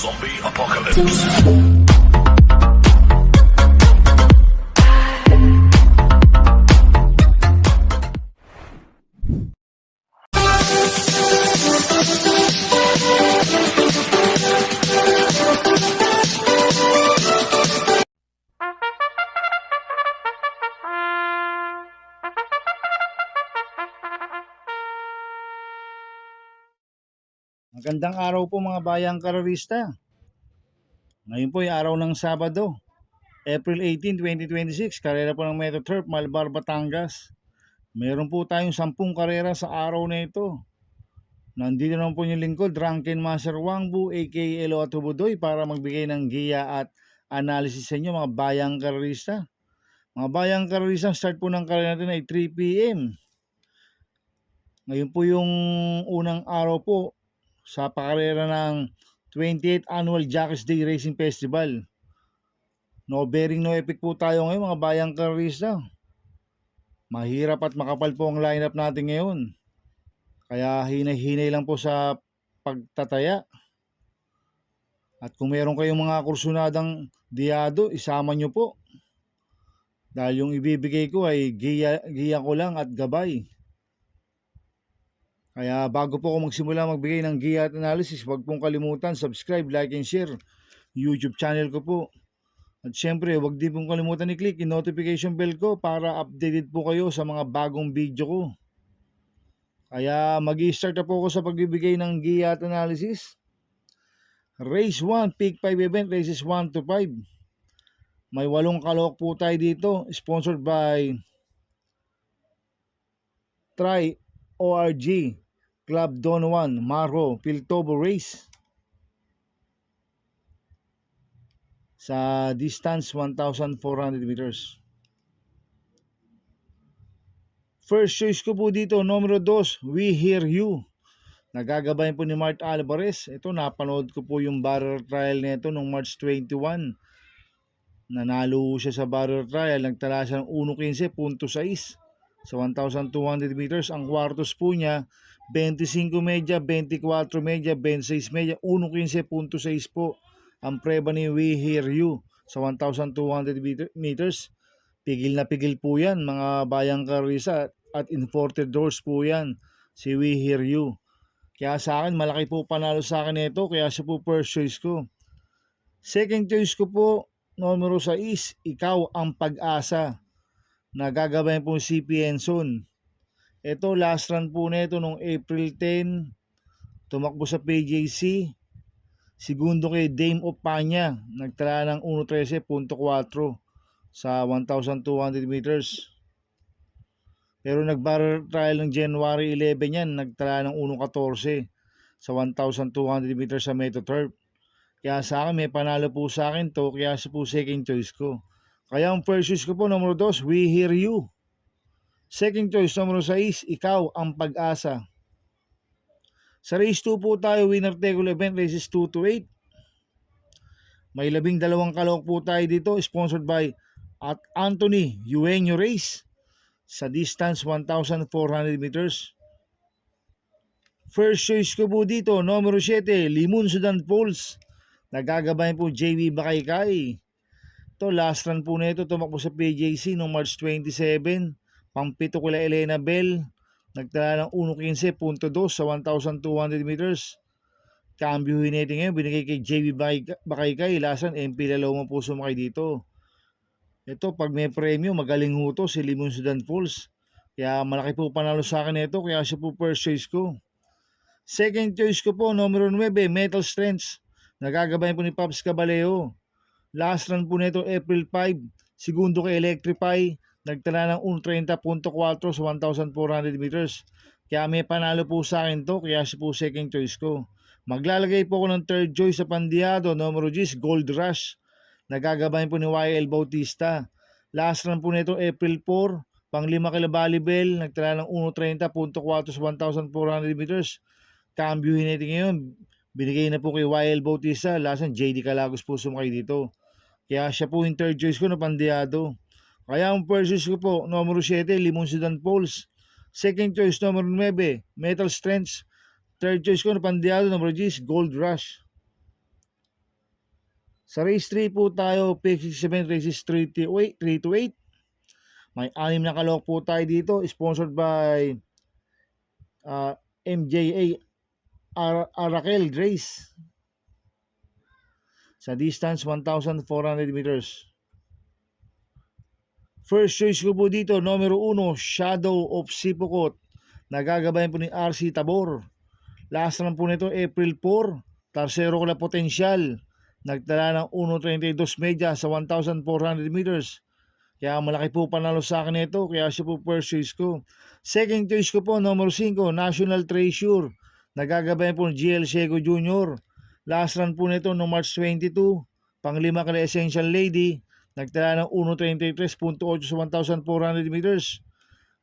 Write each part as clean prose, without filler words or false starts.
Zombie Apocalypse. Magandang araw po mga bayang karerista. Ngayon po ay araw ng Sabado, April 18, 2026, karera po ng Metro Turf, Malbar, Batangas. Meron po tayong 10 karera sa araw na ito. Nandito naman po yung lingkod, Drunken Master Wangbu, aka Elo Atubudoy, para magbigay ng giya at analysis sa inyo mga bayang karerista. Mga bayang karerista, start po ng karera natin ay 3 p.m. Ngayon po yung unang araw po sa pakarera ng 28th Annual Jockeys Day Racing Festival. No bearing, no epic po tayo ngayon mga bayang karista. Mahirap at makapal po ang lineup natin ngayon. Kaya hinay-hinay lang po sa pagtataya. At kung meron kayong mga kursunadang diyado, isama nyo po. Dahil yung ibibigay ko ay giya ko lang at gabay. Kaya bago po ako magsimula magbigay ng giya at analysis, huwag pong kalimutan subscribe, like and share YouTube channel ko po. At syempre, huwag din pong kalimutan i-click yung notification bell ko para updated po kayo sa mga bagong video ko. Kaya mag-i-start na po ako sa pagbibigay ng giya at analysis. Race 1, Peak 5 event, races 1 to 5. May 8 kalok po tayo dito, sponsored by Try ORG, Club Don Juan, Maro, Piltobo Race. Sa distance 1,400 meters. First choice ko po dito, numero 2, We Hear You. Nagagabayan po ni Mart Alvarez. Ito, napanood ko po yung barrier trial nito noong March 21. Nanalo siya sa barrier trial. Nagtala siya ng 1.15.6 sa 1,200 meters. Ang kwartos po niya, 25 media, 24 media, 26 media, 1.15.6 po. Ang preba ni We Hear You sa 1,200 meters. Pigil na pigil po yan mga bayang karisa at imported doors po yan si We Hear You. Kaya sa akin malaki po panalo sa akin ito, kaya siya po first choice ko. Second choice ko po, numero 6, Ikaw ang Pag-asa. Nagagabayan po si CP Enson. Ito last run po nito nung April 10, tumakbo sa PJC. Segundo kay Dame Opanya, nagtala ng 1.13.4 sa 1,200 meters. Pero nag-barrel trial ng January 11 yan, nagtala ng 1.14 sa 1,200 meters sa Metro Turf. Kaya sa akin, may panalo po sa akin to, kaya siya po second choice ko. Kaya ang first choice ko po, numero 2, We Hear You. Second choice, numero 6, Ikaw ang Pag-asa. Sa race 2 po tayo, winner take all event, races 2 to 8. May 12 kalok po tayo dito, sponsored by at Anthony Eugenio Race. Sa distance 1,400 meters. First choice ko po dito, numero 7, Limon Sudan Falls. Nagagabayan po JV Bakaykay. Ito, last run po nito, tumakbo sa PJC noong March 27. Pampito kila Elena Bell. Nagtala ng 1.15.2 sa 1,200 meters. Cambio natin ngayon, binigay kay JV Bakaykay. Last run, MP Laloma po sumakay dito. Ito, pag may premyo, magaling ho to si Limon Sudan Falls. Kaya malaki po panalo sa akin ito, kaya siya po first choice ko. Second choice ko po, numero 9, Metal Strengths. Nagagabayan po ni Pops Caballeo. Last run po nito, April 5. Segundo kay Electrify. Nagtala ng 1.30.4 sa 1,400 meters. Kaya may panalo po sa akin to, kaya siya po second choice ko. Maglalagay po ako ng third choice sa Pandiado, numero 10, Gold Rush. Nagagabayan po ni YL Bautista. Last run po nito April 4, pang-5 kila Balibel, nagtala ng 1.30.4 sa 1,400 meters. Cambio natin ngayon, binigay na po kay YL Bautista. Last run, JD Calagos po sumakay dito. Kaya siya po yung third choice ko na Pandiado. Kaya ang first choice ko po, numero 7, Limon Sudan Falls. Second choice, numero 9, Metal Strengths. Third choice ko na Pandiado, numero 10, Gold Rush. Sa race 3 po tayo, pick 67 races 3 to 8. May 6 na kalok po tayo dito, sponsored by MJA Arakel Race. Sa distance 1,400 meters. First choice ko po dito, numero 1, Shadow of Sipokot. Nagagabayan po ni RC Tabor. Last run po nito, April 4. Tarsero ko na potensyal. Nagtala ng 1.32 media sa 1,400 meters. Kaya malaki po panalo sa akin ito. Kaya siya po first choice ko. Second choice ko po, numero 5, National Treasure. Nagagabayan po ni GL Seco Jr. Last run po nito no March 22. Panglima ka na Essential Lady. Nagtala ng 1.33.8 sa 1,400 meters.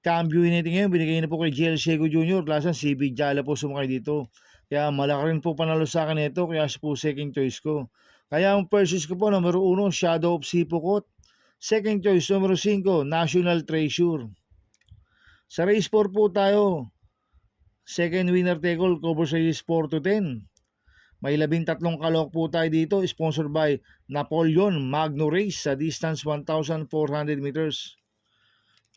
Cambio natin ngayon, binigay na po kay GL Seco Jr. Lasan si Big Jala po sumakay dito. Kaya malaki rin po panalo sa akin ito, kaya siya po second choice ko. Kaya ang first choice ko po, numero 1, Shadow of Sipokot. Second choice, numero 5, National Treasure. Sa race 4 po tayo, second winner take all, cover sa race 4 to 10. May 13 kalok po tayo dito, sponsored by Napoleon Magno Race sa distance 1,400 meters.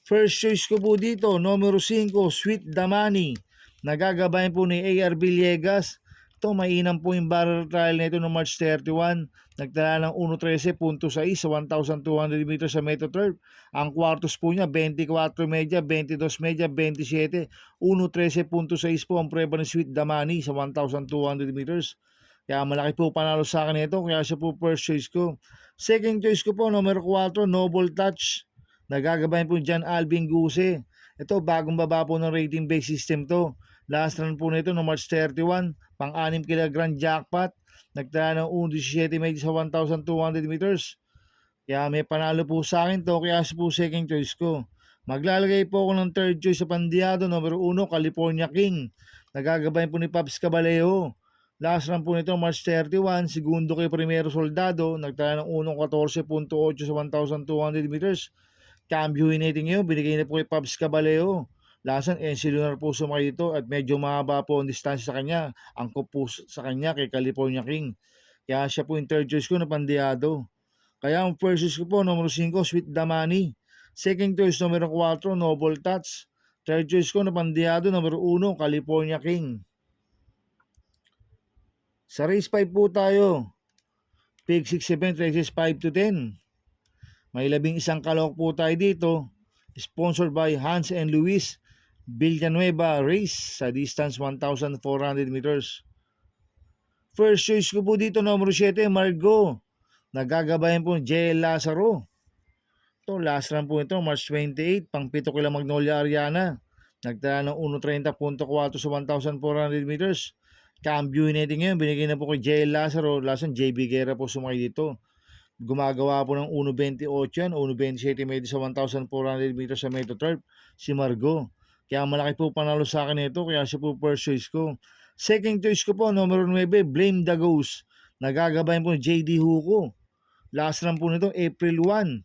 First choice ko po dito, numero 5, Sweet Damani. Nagagabayan po ni AR Villegas. Ito, mainam po yung barrel trial nito no March 31. Nagtala ng 1.13.6 sa 1,200 meters sa Metro Turf. Ang quartos po niya, 24 media, 22 media, 27. 1.13.6 po ang preba ni Sweet Damani sa 1,200 meters. Kaya malaki po panalo sa akin ito, kaya siya po first choice ko. Second choice ko po, numero 4, Noble Touch. Nagagabayan po dyan Alvin Guse. Ito, bagong baba po ng rating base system to. Last run po nito no March 31, pang-6 kg jackpot. Nagtala ng 1.17 sa 1,200 meters. Kaya may panalo po sa akin to, kaya siya po second choice ko. Maglalagay po ako ng third choice sa Pandiado, numero 1, California King. Nagagabayan po ni Paps Caballeo. Last run po nito March 31, segundo kay Primero Soldado. Nagtala ng 1.14.8 sa 1,200 meters. Cambio natin ngayon, binigay na po kay Paps Caballeo. Lasan, Lunar po sumakay dito at medyo mahaba po ang distansya sa kanya. Angkop po sa kanya kay California King. Kaya siya po yung third choice ko na Pandiado. Kaya ang first choice ko po, numero 5, Sweet Damani. Second choice, numero 4, Noble Touch. Third choice ko na Pandiado, numero 1, California King. Sa race 5 po tayo. Pick 6 event, races 5 to 10. May 11 kalok po tayo dito. Sponsored by Hans and Luis Villanueva Race sa distance 1,400 meters. First choice ko po dito, numero 7, Margo. Nagagabayan po JL Lazaro. Ito, last run po ito, March 28, pang 7 kila Magnolia Ariana. Nagtala ng 1.30.4 sa 1,400 meters. Cambio natin ngayon, binigay na po kay JL Lazaro. Lasan, JB Guerra po sumakay dito. Gumagawa po ng 1.28 yan, 1.27 medyo sa 1,400 meters sa Metro Turf, si Margo. Kaya malaki po panalo sa akin ito, kaya siya po first choice ko. Second choice ko po, numero 9, Blame the Ghost. Nagagabayan po JD Huko. Last run po nito, April 1.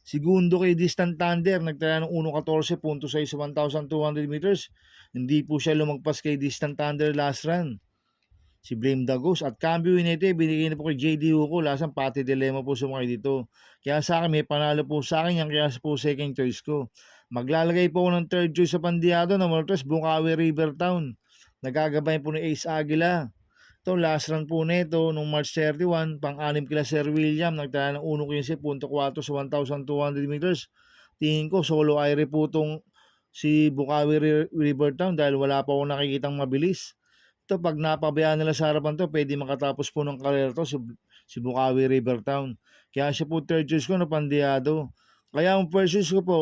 Segundo kay Distant Thunder, nagtala ng 1.14.6 sa 1,200 meters. Hindi po siya lumagpas kay Distant Thunder last run. Si Blame the Ghost. At cambio nito, binigay na po kay JD Huko. Lasang pati dilemma po sumakay dito. Kaya sa akin, may panalo po sa akin yan. Kaya po second choice ko. Maglalagay po ako ng third choice sa Pandiado. Number 3, Bukawi Rivertown. Nagagabay po ni Ace Aguila. Ito, last run po nito nung March 31. Pang-6 kila Sir William. Nagtala ng 1.15.4 sa 1,200 meters. Tingin ko, solo aire po itong si Bukawi Rivertown dahil wala pa akong nakikitang mabilis. Ito, pag napabayaan nila sa harapan to, pwede makatapos po ng karera to si Bukawi Rivertown. Kaya siya po third choice ko na Pandiado. Kaya ang first choice ko po,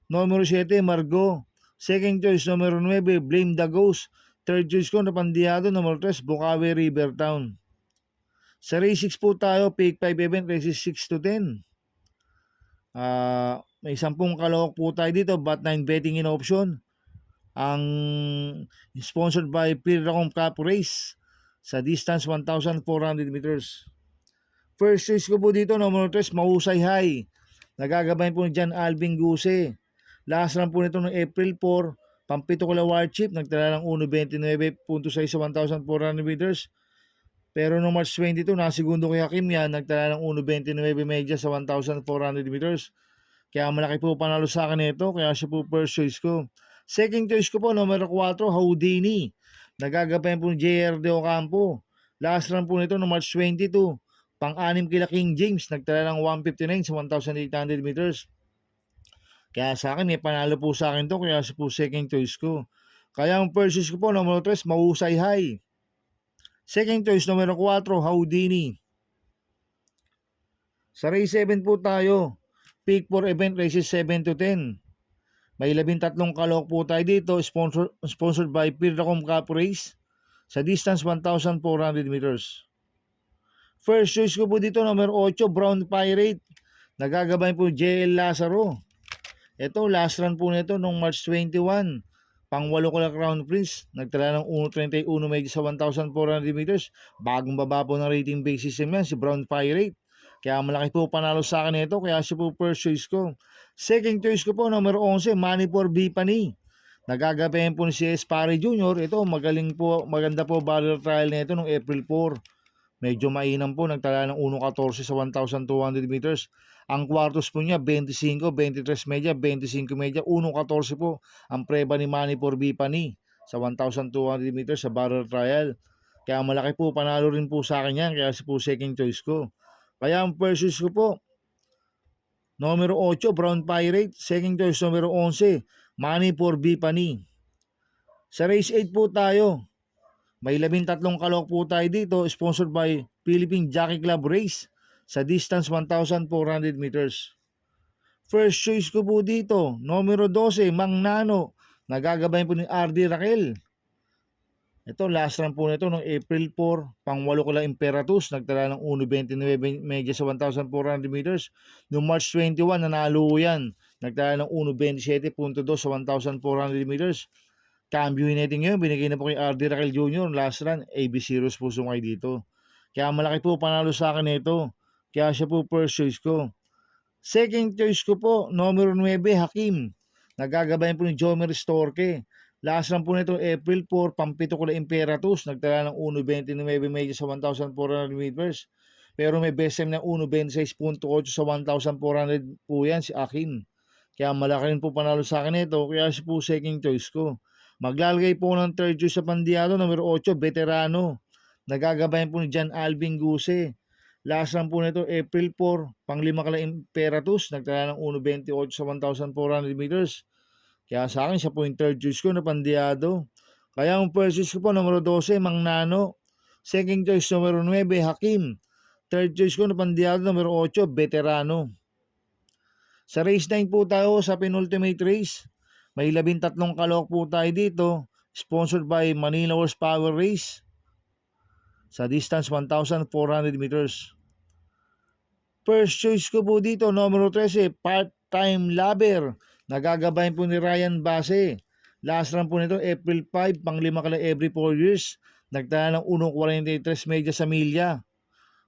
numero 7, Margo. Second choice, numero 9, Blame the Ghost. Third choice ko na Pandiado, numero 3, Bukawi Rivertown. Sa race 6 po tayo, pick 5 event, races 6 to 10. May 10 kalawak po tayo dito, but 9 betting in option. Ang sponsored by Piracom Cup Race sa distance 1,400 meters. First choice ko po dito, numero 3, Mahusay High. Nagagabayan po dyan Alvin Guse. Last run po nito ng April 4, pampito ko la war chip, nagtala ng 1.29.6 sa 1,400 meters. Pero noong March 22, nasigundo kay Hakim yan, nagtala ng 1.29 media sa 1,400 meters. Kaya malaki po panalo sa akin ito, kaya siya po first choice ko. Second choice ko po, numero 4, Houdini. Nagagabayan po ni JR De Ocampo. Last run po nito no March 22. Pang-anim kila King James, nagtala ng 159 sa 1,800 meters. Kaya sa akin, may panalo po sa akin to, kaya siya po second choice ko. Kaya ang first choice ko po, numero 3, Mahusay High. Second choice, numero 4, Houdini. Sa race 7 po tayo. Pick for event races 7 to 10. May 13 kalok po tayo dito, sponsored by Piracom Cup Race sa distance 1,400 meters. First choice ko po dito, number 8, Brown Pirate. Nagagabay po JL Lazaro. Ito, last run po nito nung March 21. Pang-8 ko lang Crown Prince. Nagtala ng 1.31 medyo sa 1,400 meters. Bagong baba po ng rating base system yan, si Brown Pirate. Kaya malaki po panalo sa akin ito, kaya siya po first choice ko. Second choice ko po, number 11, Money for Bipani. Nagagabayan po ni si Espari Jr. Ito, magaling po, maganda po barrel trial nito noong April 4. Medyo mainam po, nagtala ng 1.14 sa 1,200 meters. Ang kwartos po niya, 25, 23 media, 25 media, 1.14 po ang preba ni Money for Bipani sa 1,200 meters sa barrel trial. Kaya malaki po, panalo rin po sa akin yan, kaya siya po second choice ko. Kaya ang first choice ko po, numero 8, Brown Pirate. Second choice, numero 11, Money for Bipani. Sa race 8 po tayo. May 13 kalok po tayo dito, sponsored by Philippine Jockey Club Race sa distance 1,400 meters. First choice ko po dito, numero 12, Mang Nano. Nagagabayan po ni RD Raquel. Ito, last run po nito noong April 4, pang-8 ko lang Imperatus, nagtala ng 1.29 medya sa 1,400 meters. Noong March 21, nanalo yan, nagtala ng 1.27.2 sa 1,400 meters. Cambio natin ngayon, binigay na po kay RD Raquel Jr. Last run, ABC Rose po sumay dito. Kaya malaki po panalo sa akin ito, kaya siya po first choice ko. Second choice ko po, numero 9, Hakim. Nagagabayan po ni Jomer Storke. Last run po nito, April 4, pampito ko na Imperatus. Nagtala ng 1.29 medyo sa 1,400 meters. Pero may best time ng 1.26.8 sa 1,400 po yan, si Hakim. Kaya malaki rin po panalo sa akin ito, kaya siya po second choice ko. Maglalagay po ng third choice sa Pandiado, numero 8, Veterano. Nagagabayan po ni John Alvin Guse. Last run po nito, April 4, pang-5 ka lang Imperatus, nagtala ng 1.28 sa 1,400 meters. Kaya sa akin, siya po yung third choice ko na Pandiado. Kaya ang first choice ko po, numero 12, Mang Nano. Second choice, numero 9, Hakim. Third choice ko na Pandiado, numero 8, Veterano. Sa race 9 po tayo sa penultimate race. May 13 kalok po tayo dito, sponsored by Manila Horsepower Race sa distance 1,400 meters. First choice ko po dito, numero 13, Part-Time Lover. Nagagabayan po ni Ryan Base. Last run po nito, April 5, pang-5 ka lang every 4 years. Nagtala ng 1.43 medya sa milya.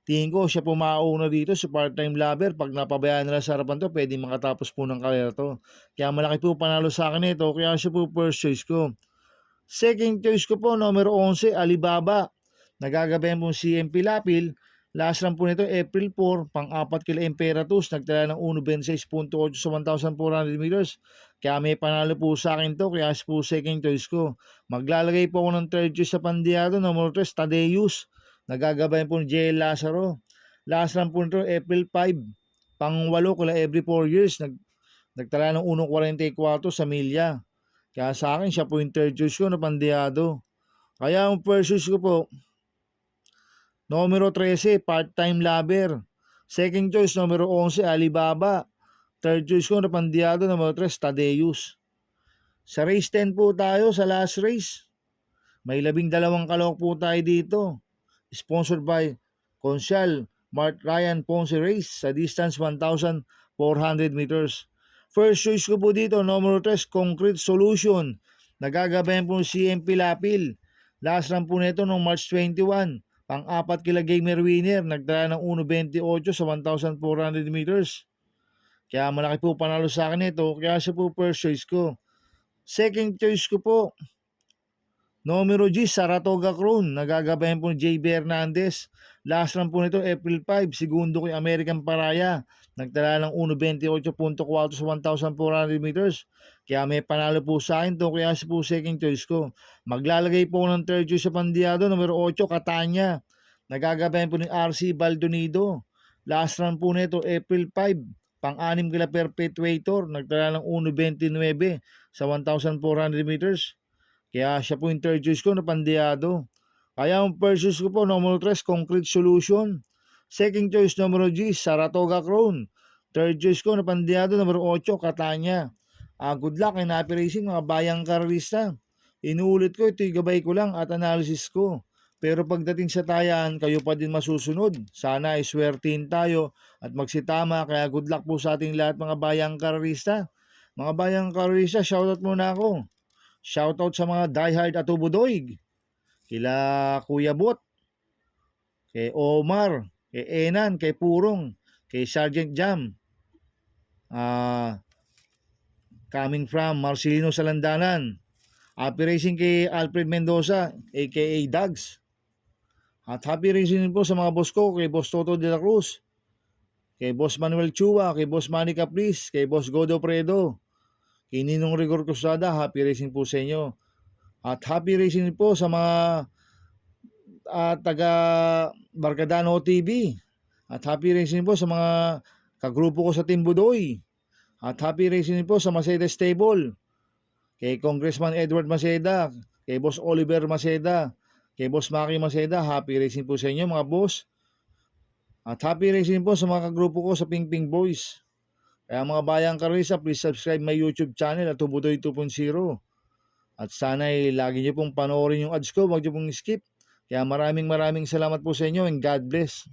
Tingin ko siya po mauuna dito sa Part-Time Lover. Pag napabayaan nila sa harapan to, pwede makatapos po ng karera to. Kaya malaki po panalo sa akin ito, kaya siya po first choice ko. Second choice ko po, numero 11, Alibaba. Nagagabayan po si CMP Lapil. Last run po nito, April 4, pang-4 kila Imperatus, nagtala ng 1.26.8 sa 1,400 meters. Kaya may panalo po sa akin to, kaya po second choice ko. Maglalagay po ako ng third choice sa Pandiado, numero 3, Tadeus. Nagagabayan po ni JL Lazaro. Last run po nito, April 5, pang-8 kila every 4 years, nagtala ng 1.44 sa milya. Kaya sa akin, siya po yung third choice ko na Pandiado. Kaya ang first choice ko po, numero 13, Part-Time Lover. Second choice, numero 11, Alibaba. Third choice ko na Pandiado, numero 3, Tadeus. Sa race 10 po tayo, sa last race. May 12 kalok po tayo dito. Sponsored by Consial Mark Ryan Ponce Race sa distance 1,400 meters. First choice ko po dito, numero 3, Concrete Solution. Nagagabayan po si CMP Lapil. Last run po nito noong March 21. Pang-4 kila Gamer Winner, nagdala ng 1.28 sa 1,400 meters. Kaya malaki po panalo sa akin ito, kaya siya po first choice ko. Second choice ko po, Numero G, Saratoga Crown. Nagagabayan po ni JB Hernandez. Last run po nito, April 5. Segundo kay American Paraya. Nagtala ng 1.28.4 sa 1,400 meters. Kaya may panalo po sa akin to. Kaya po second choice ko. Maglalagay po ng third choice sa Pandiado. Numero 8, Catania. Nagagabayan po ni RC Baldonido. Last run po nito, April 5. Pang-anim kila perpetuator. Nagtala ng 1.29 sa 1,400 meters. Kaya siya po yung third choice ko na Pandiado. Kaya ang first choice ko po, numero 3, Concrete Solution. Second choice, numero G, Saratoga Crown. Third choice ko na Pandiado, numero 8, Catania. Good luck and happy racing mga bayang karalista. Inuulit ko, ito'y gabay ko lang at analysis ko. Pero pagdating sa tayan, kayo pa din masusunod. Sana ay swertin tayo at magsitama. Kaya good luck po sa ating lahat mga bayang karalista. Mga bayang karalista, shoutout muna ako. Shoutout sa mga diehard at ubudoig. Kila Kuya Bot, kay Omar, kay Enan, kay Purong, kay Sergeant Jam. Coming from Marcelino Salandanan. Happy racing kay Alfred Mendoza, aka Dags. At happy racing po sa mga boss ko, kay Boss Toto de la Cruz, kay Boss Manuel Chua, kay Boss Manny Capriz, kay Boss Godo Predo, kay Ninong Rigor Cruzada. Happy racing po sa inyo. At happy racing po sa mga taga Barkadano TV. At happy racing po sa mga kagrupo ko sa Team Budoy. At happy racing po sa Maceda Stable. Kay Congressman Edward Maceda, kay Boss Oliver Maceda, kay Boss Maki Maceda. Happy racing po sa inyo mga boss. At happy racing po sa mga kagrupo ko sa Ping Ping Boys. Kaya mga bayang karisa, please subscribe my YouTube channel at Tubudoy 2.0. At sana ay lagi niyo pong panoorin yung ads ko, huwag niyo pong skip. Kaya maraming salamat po sa inyo and God bless.